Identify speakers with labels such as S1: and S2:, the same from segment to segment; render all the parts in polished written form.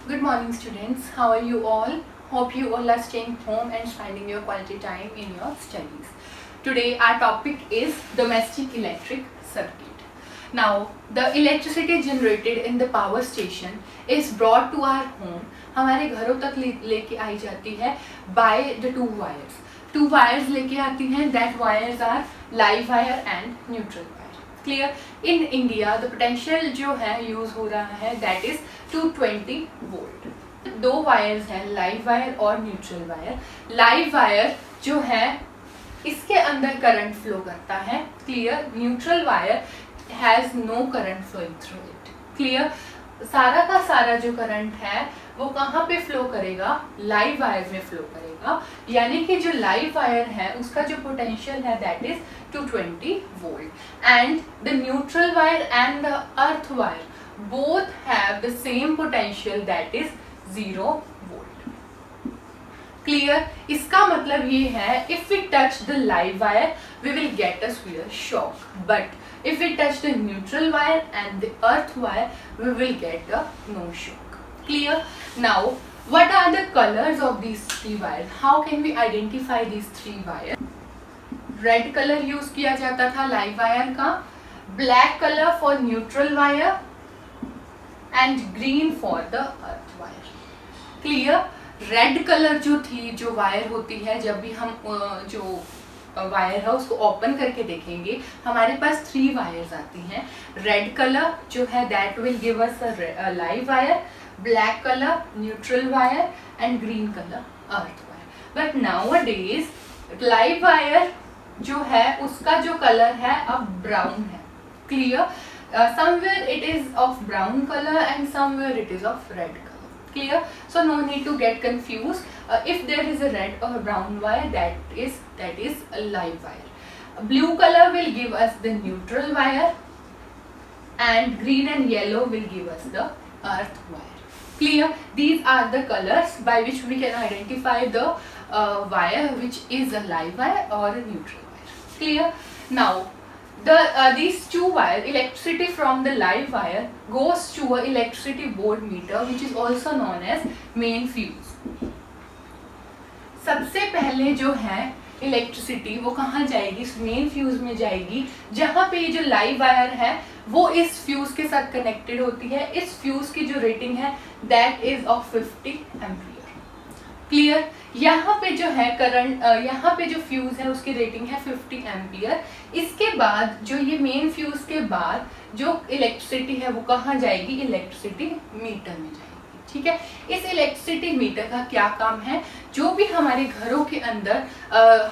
S1: Good morning, students. How are you all? Hope you all are staying home and spending your quality time in your studies. Today our topic is domestic electric circuit. Now, the electricity generated in the power station is brought to our home. हमारे घरों तक लेके आई जाती है by the two wires. Two wires लेके आती हैं. That wires are live wire and neutral wire. Clear? In India, the potential जो है यूज हो रहा है that is 220 वोल्ट. दो वायर्स हैं, लाइव वायर और न्यूट्रल वायर. लाइव वायर जो है इसके अंदर करंट फ्लो करता है. Clear? Neutral wire has no current flowing through it. Clear? सारा का सारा जो करंट है वो कहाँ पे फ्लो करेगा? लाइव वायर में फ्लो करेगा. यानी कि जो लाइव वायर है उसका जो पोटेंशियल है that is 220 volt and the neutral wire and the earth wire both have the same potential that is 0 volt. Clear? इसका मतलब ये है if we touch the live wire we will get a severe shock, but if we touch the neutral wire and the earth wire we will get a no shock. Clear? Now what are the colors of these three wires? How can we identify these three wires? Red color use किया जाता था live wire का, black color for neutral wire and green for the earth wire. Clear? Red colour जो थी, जो wire होती है, जब भी हम जो वायर है उसको ओपन करके देखेंगे हमारे पास 3 वायर्स आती हैं. रेड कलर जो है that will give us a live wire, black colour neutral wire and green colour earth wire. But nowadays live wire जो है उसका जो कलर है अब ब्राउन है. Clear? Somewhere it is of brown color and somewhere it is of red color. Clear? So no need to get confused. If there is a red or brown wire, that is a live wire. Blue color will give us the neutral wire and green and yellow will give us the earth wire. Clear? These are the colors by which we can identify the wire which is a live wire or a neutral wire. Clear? Now these two wires, electricity from the live wire goes to a electricity board meter which is also known as main fuse. सबसे पहले जो है electricity वो कहाँ जाएगी? Main fuse में जाएगी, जहाँ पे ये जो लाइव वायर है वो इस फ्यूज के साथ कनेक्टेड होती है. इस फ्यूज की जो रेटिंग है that is of 50 ampere. Clear? यहाँ पे जो है करंट, यहाँ पे जो फ्यूज है उसकी रेटिंग है 50 एम्पियर. इसके बाद जो ये मेन फ्यूज के बाद जो इलेक्ट्रिसिटी है वो कहाँ जाएगी? इलेक्ट्रिसिटी मीटर में जाएगी. ठीक है? इस इलेक्ट्रिसिटी मीटर का क्या काम है? जो भी हमारे घरों के अंदर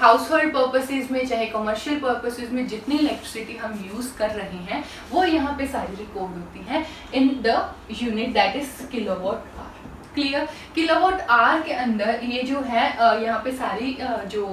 S1: हाउस होल्ड पर्पसेज में चाहे कमर्शियल पर्पसेज में जितनी इलेक्ट्रिसिटी हम यूज कर रहे हैं वो यहाँ पे सारी रिकॉर्ड होती है in the unit that is kilowatt hour. Clear? Kilowatt hour के अंदर ये जो है यहाँ पे सारी जो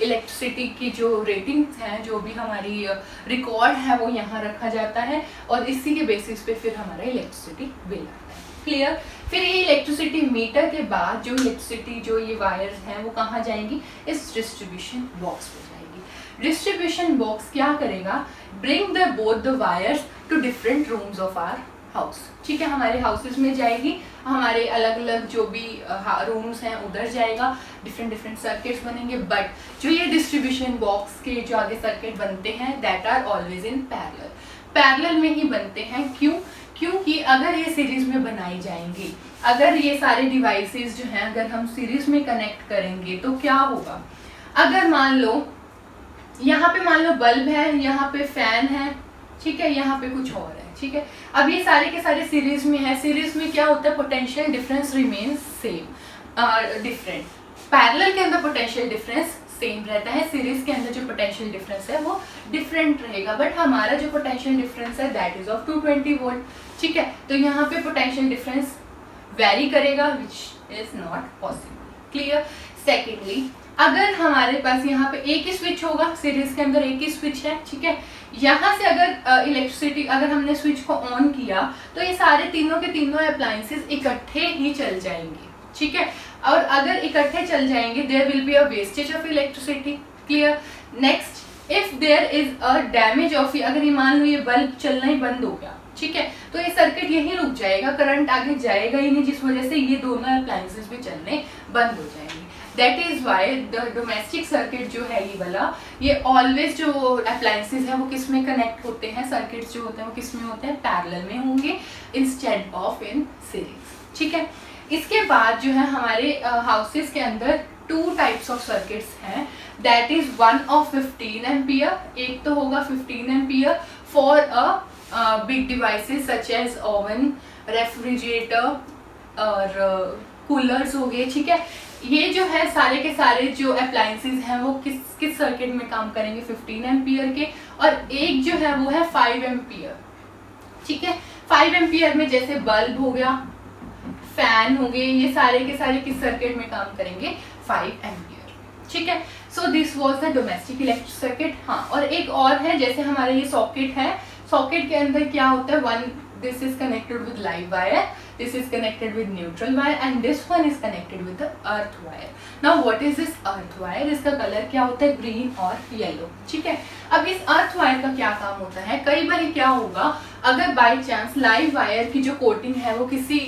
S1: इलेक्ट्रिसिटी की जो रेटिंग्स हैं, जो भी हमारी रिकॉर्ड है वो यहाँ रखा जाता है और इसी के बेसिस पे फिर हमारा इलेक्ट्रिसिटी बिल आता है. क्लियर? फिर ये इलेक्ट्रिसिटी मीटर के बाद जो इलेक्ट्रिसिटी जो ये वायर्स हैं वो कहाँ जाएंगी? इस डिस्ट्रीब्यूशन बॉक्स पे जाएगी. डिस्ट्रीब्यूशन बॉक्स क्या करेगा? Bring the both the wires to different rooms of our house. ठीक है? हमारे हाउसेस में जाएगी, हमारे अलग अलग जो भी रूम्स हैं उधर जाएगा, डिफरेंट सर्किट्स बनेंगे. बट जो ये डिस्ट्रीब्यूशन बॉक्स के जो आगे सर्किट बनते हैं that are always in parallel. Parallel में ही बनते हैं. क्यों? क्योंकि अगर ये सीरीज में बनाई जाएंगी, अगर ये सारे डिवाइसेस जो हैं अगर हम सीरीज में कनेक्ट करेंगे तो क्या होगा? अगर मान लो यहाँ पे मान लो बल्ब है, यहाँ पे फैन है, ठीक है, यहाँ पे कुछ और है. ठीक है? अब ये सारे के सारे सीरीज में है. सीरीज में क्या होता है? Potential difference remains same. Different parallel के अंदर पोटेंशियल डिफरेंस सेम रहता है, सीरीज के अंदर जो पोटेंशियल डिफरेंस है वो डिफरेंट रहेगा. बट हमारा जो पोटेंशियल डिफरेंस है दैट इज ऑफ 220 वोल्ट. ठीक है? तो यहाँ पे पोटेंशियल डिफरेंस वेरी करेगा which is not possible. Clear? Secondly अगर हमारे पास यहाँ पे एक ही स्विच होगा, सीरीज के अंदर एक ही स्विच है. ठीक है? यहाँ से अगर इलेक्ट्रिसिटी अगर हमने स्विच को ऑन किया तो ये सारे तीनों के तीनों अप्लायंसेस इकट्ठे ही चल जाएंगे. ठीक है? और अगर इकट्ठे चल जाएंगे there will be a wastage of electricity. Clear? Next, if there is a damage of, अगर ये मान लो ये बल्ब चलना ही बंद हो गया, ठीक है। तो ये सर्किट यहीं रुक जाएगा, करंट आगे जाएगा ही नहीं, जिस वजह से ये दोनों अप्लायंसेस भी चलने बंद हो जाएंगे। That is why the domestic circuit जो है ये वाला, ये ऑलवेज जो अप्लायंसेस है वो किस में कनेक्ट होते हैं, सर्किट्स जो होते हैं वो किस में होते हैं, पैरेलल में होंगे इंस्टेड ऑफ इन सीरीज। ठीक है। इसके बाद जो है हमारे हाउसेस के अंदर 2 टाइप्स ऑफ सर्किट्स हैं, that is one of 15 ampere, एक तो होगा 15 ampere for a big devices such as oven, refrigerator और कूलर्स हो गए। ठीक है। ये जो है सारे के सारे जो अप्लायंसेस हैं वो किस सर्किट में काम करेंगे, 15 एम्पियर के, और एक जो है वो है 5 एम्पियर। ठीक है। 5 एम्पियर में जैसे बल्ब हो गया, फैन हो गए, ये सारे के सारे किस सर्किट में काम करेंगे, 5 एम्पियर। ठीक है। So this was the domestic electric circuit. हाँ, और एक और है, जैसे हमारे ये सॉकेट है, सॉकेट के अंदर क्या होता है, this is connected with live wire, this is connected with neutral wire and this one is connected with the earth wire. Now what is this earth wire? इसका कलर क्या होता है, ग्रीन और येलो। ठीक है। अब इस अर्थ वायर का क्या काम होता है, कई बार क्या होगा, अगर बाय चांस लाइव वायर की जो कोटिंग है वो किसी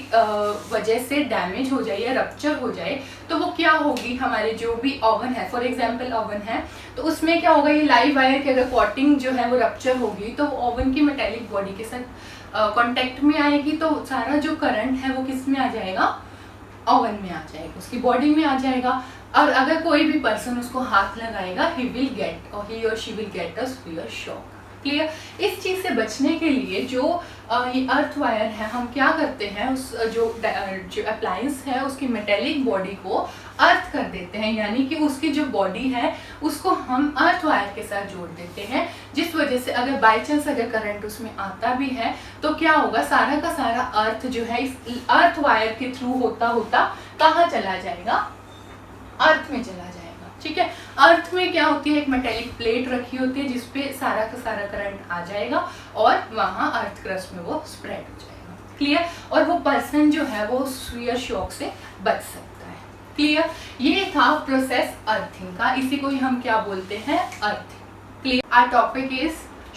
S1: वजह से डैमेज हो जाए या रप्चर हो जाए, तो वो क्या होगी, हमारे जो भी ओवन है, फॉर एग्जांपल ओवन है, तो उसमें क्या होगा, ये लाइव वायर की अगर कोटिंग जो है वो रप्चर होगी तो ओवन की मेटेलिक बॉडी के साथ कांटेक्ट में आएगी, तो सारा जो करंट है वो किस में आ जाएगा, ओवन में आ जाएगा, उसकी बॉडी में आ जाएगा। और अगर कोई भी पर्सन उसको हाथ लगाएगा, ही और she will get a sphere shock. Clear. इस चीज से बचने के लिए जो ये अर्थ वायर है, हम क्या करते हैं, उस जो अप्लायंस है उसकी मेटेलिक बॉडी को अर्थ कर देते हैं, यानी कि उसकी जो बॉडी है उसको हम अर्थ वायर के साथ जोड़ देते हैं, जिस वजह से अगर बाई चांस अगर करंट उसमें आता भी है तो क्या होगा, सारा का सारा अर्थ जो है इस अर्थ वायर के थ्रू होता होता कहाँ चला जाएगा, अर्थ में चला जाएगा। ठीक है। अर्थ में क्या होती है, एक मेटेलिक प्लेट रखी होती है जिसपे सारा का सारा करंट आ जाएगा और वहां अर्थ क्रस्ट में वो स्प्रेड हो जाएगा। क्लियर। और वो पर्सन जो है वो स्फीयर शॉक से बच सकता है। क्लियर। ये था प्रोसेस अर्थिंग का, इसी को ही हम क्या बोलते हैं, earthing. Clear. Our topic is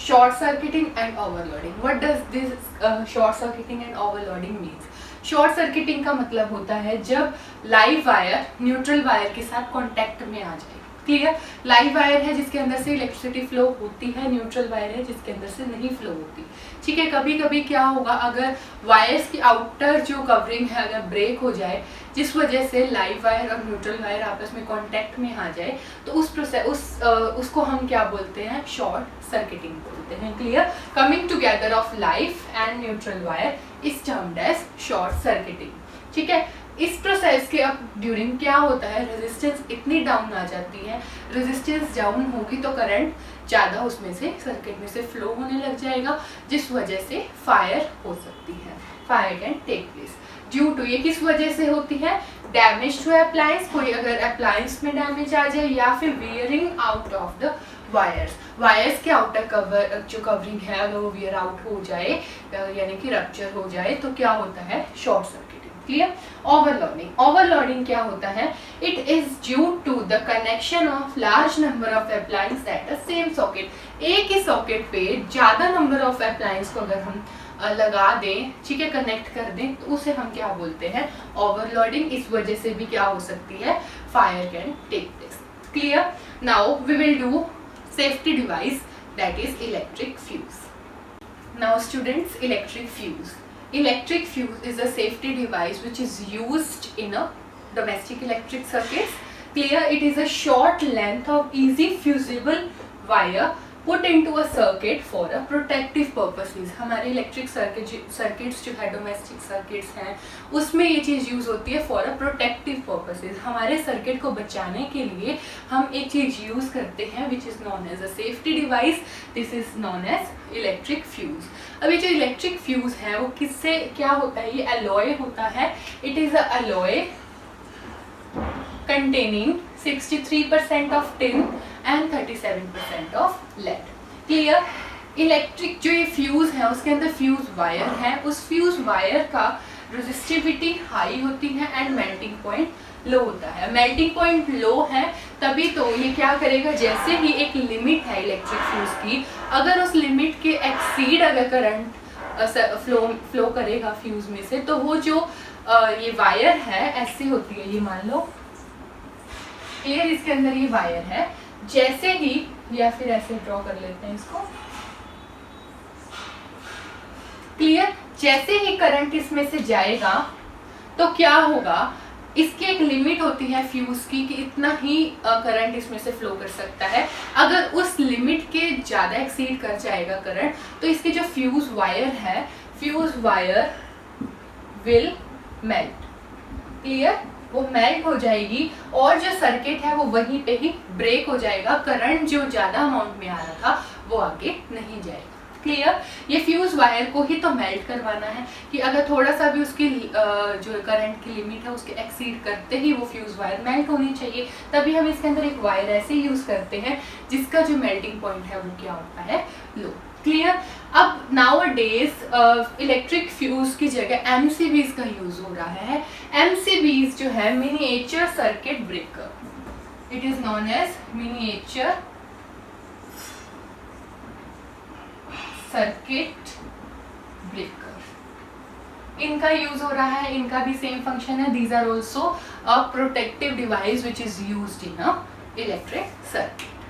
S1: short circuiting and overloading. What does this short circuiting and overloading means? Short circuiting का मतलब होता है जब लाइव वायर न्यूट्रल वायर के साथ कांटेक्ट में आ जाए। क्लियर। लाइव वायर है जिसके अंदर से इलेक्ट्रिसिटी फ्लो होती है, न्यूट्रल वायर है जिसके अंदर से नहीं फ्लो होती। ठीक है। कभी कभी क्या होगा, अगर वायर्स की आउटर जो कवरिंग है अगर ब्रेक हो जाए, जिस वजह से लाइव वायर और न्यूट्रल वायर आपस में कांटेक्ट में आ जाए, तो उसको हम क्या बोलते हैं, शॉर्ट सर्किटिंग बोलते हैं। Clear. Coming together of live and neutral wire is termed as short circuiting. ठीक है। इस प्रोसेस के अब ड्यूरिंग क्या होता है, रेजिस्टेंस इतनी डाउन आ जाती है, रेजिस्टेंस डाउन होगी तो करंट ज़्यादा उसमें से सर्किट में से फ्लो होने लग जाएगा, जिस वजह से फायर हो सकती है, fire can take place due to, ये किस वजह से होती है, डैमेज टू अप्लायंस, कोई अगर अप्लायंस में डैमेज आ जाए, या फिर wearing out of the wires के आउटर कवर जो कवरिंग है अगर वो वियर आउट हो जाए यानी कि रप्चर हो जाए, तो क्या होता है, शॉर्ट सर्किटिंग। क्लियर। ओवरलोडिंग क्या होता है, it is due to the connection of large number of appliance at the same socket. एक ही सॉकेट पे ज्यादा नंबर ऑफ अप्लायंस को अगर हम लगा दें, ठीक है, कनेक्ट कर दें, तो उसे हम क्या बोलते हैं, ओवरलोडिंग। इस वजह से भी क्या हो सकती है, fire can take place. Clear. Now we will do safety device, that is electric fuse. Now students, electric fuse. Electric fuse is a safety device which is used in a domestic electric circuits. Clear. It is a short length of easy fusible wire put into a circuit for a protective purposes. हमारे electric circuits जो है, domestic circuits हैं, उसमें ये चीज़ use होती है for a protective purposes. हमारे circuit को बचाने के लिए हम एक चीज़ यूज़ करते हैं which is known as a safety device, this is known as electric fuse. अभी जो इलेक्ट्रिक फ्यूज़ है वो किससे क्या होता है, ये अलॉय होता है, it is a alloy containing 63% of tin and 37% of lead. Clear. Electric जो ये फ्यूज है उसके अंदर फ्यूज वायर है, उस फ्यूज वायर का रेजिस्टिविटी हाई होती है एंड मेल्टिंग पॉइंट लो होता है। मेल्टिंग पॉइंट लो है तभी तो ये क्या करेगा, जैसे ही एक लिमिट है इलेक्ट्रिक फ्यूज की, अगर उस लिमिट के एक्सीड अगर करंट फ्लो करेगा फ्यूज में से, तो वो जो ये वायर है ऐसी होती है, ये मान लो क्लियर, इसके अंदर ये वायर है, जैसे ही, या फिर ऐसे ड्रॉ कर लेते हैं इसको, क्लियर, जैसे ही करंट इसमें से जाएगा तो क्या होगा, इसकी एक लिमिट होती है फ्यूज की कि इतना ही करंट इसमें से फ्लो कर सकता है। अगर उस लिमिट के ज़्यादा एक्सीड कर जाएगा करंट, तो इसकी जो फ्यूज वायर है, fuse wire will melt, clear, वो मेल्ट हो जाएगी और जो सर्किट है वो वहीं पे ही ब्रेक हो जाएगा, करंट जो ज़्यादा अमाउंट में आ रहा था वो आगे नहीं जाएगा, क्लियर। ये फ्यूज वायर को ही तो मेल्ट करवाना है कि अगर थोड़ा सा भी उसकी जो करंट की लिमिट है उसके एक्सीड करते ही वो फ्यूज वायर मेल्ट होनी चाहिए, तभी हम इसके अंदर एक वायर ऐसे यूज करते हैं जिसका जो मेल्टिंग पॉइंट है वो क्या होता है, लो, क्लियर। अब नाउ डेज इलेक्ट्रिक फ्यूज की जगह MCBs का यूज हो रहा है। MCBs जो है miniature circuit breaker, it is known as miniature circuit breaker, इनका यूज हो रहा है, इनका भी सेम फंक्शन है। These are also a protective device which is used in a electric circuit.